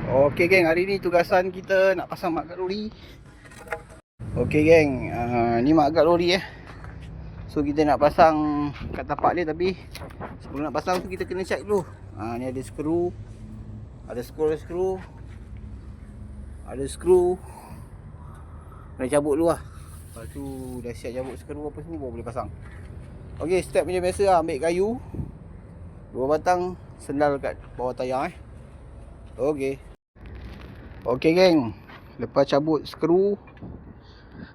Okey geng, hari ni tugasan kita nak pasang mak gat lori. Okey geng, ni mak gat lori So kita nak pasang kat tapak dia, tapi sebelum nak pasang tu kita kena check dulu. Ni ada skru, ada skru, ada skru. Kena cabut dulu lah. Lepas tu dah siap cabut skru apa semua baru boleh pasang. Okey, step macam biasa lah, ambil kayu 2 batang, sendal kat bawah tayar Okey. Okey geng, lepas cabut skru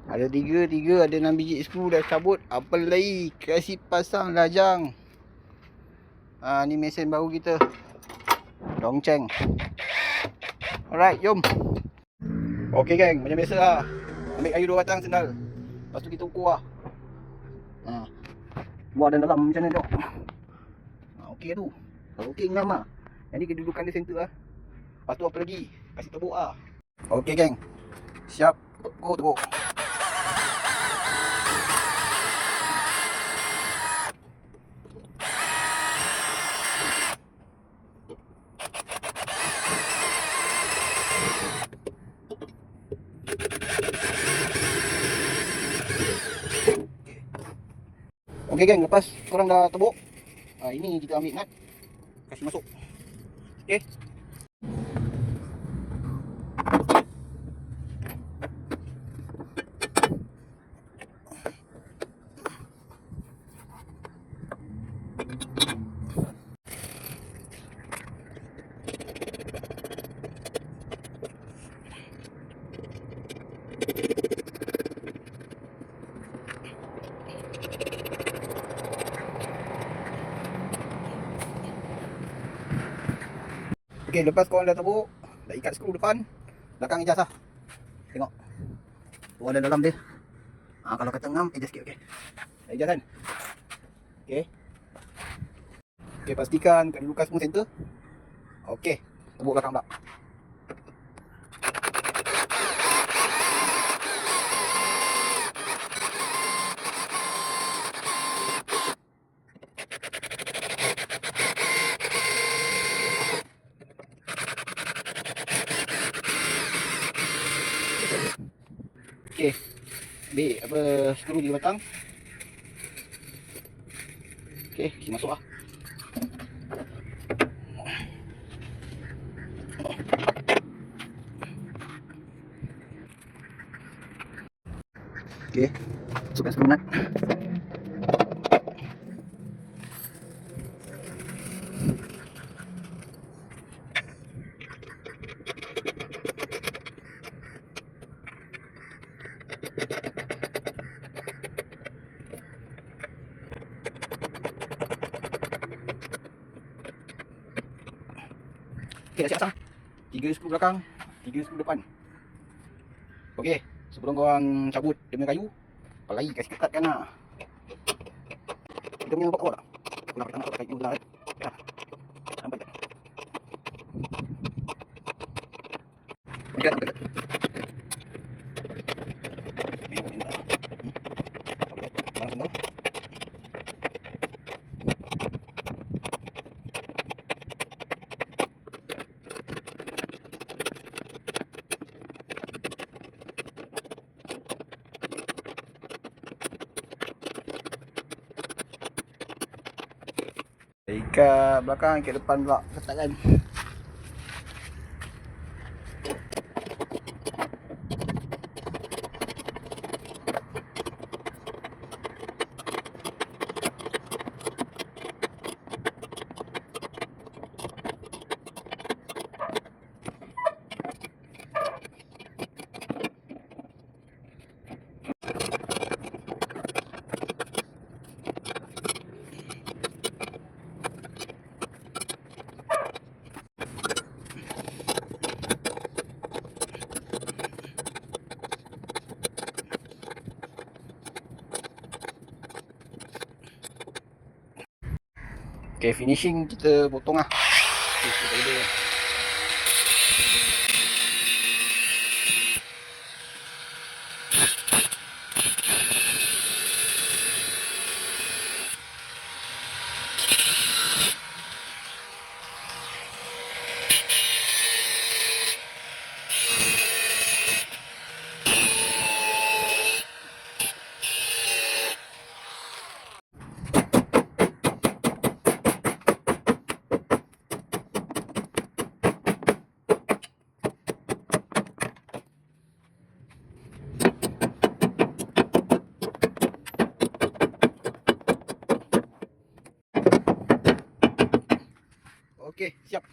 ada 3 ada 6 biji skru dah cabut. Apa lagi? Kasih pasang lajang. Ni mesin baru kita, Dongcheng. Alright, jom. Okey geng, macam biasa lah, ambil kayu 2 batang, sendal. Lepas tu kita ukur lah. Buat dalam macam mana tengok. Okey tu. Kalau okey ngam lah. Yang ni kedudukan dia center lah. Lepas tu apa lagi? Kasih tepuk lah. Okey geng, siap. Tepuk. Okey geng, lepas korang dah tebuk, ini kita ambil nut, kasih masuk. Okey. Okey, lepas korang dah tebuk, dah ikat skru depan, belakang adjust lah. Tengok, ada dalam dia. Kalau kata ngam, adjust sikit. Okey, adjust kan. Okey. Okey, pastikan kedudukan semua center. Okey, tebuk belakang pula. Okey, ambil apa skru 3 batang. Okey, kita masuk lah. Okey, masukkan skru nut. Okey, dah siap pasang. 3 skru belakang, 3 skru depan. Okey, sebelum korang cabut dia punya kayu, pelai kasih kekatkan lah. Kita punya nampak kuat tak? Kenapa kita nak pakai kayu belah kan? Ya, nampak tak? Okey, nampak tak? Ikat belakang, ikat depan pula, letakkan. Okay, finishing kita potong lah. Okey, siap.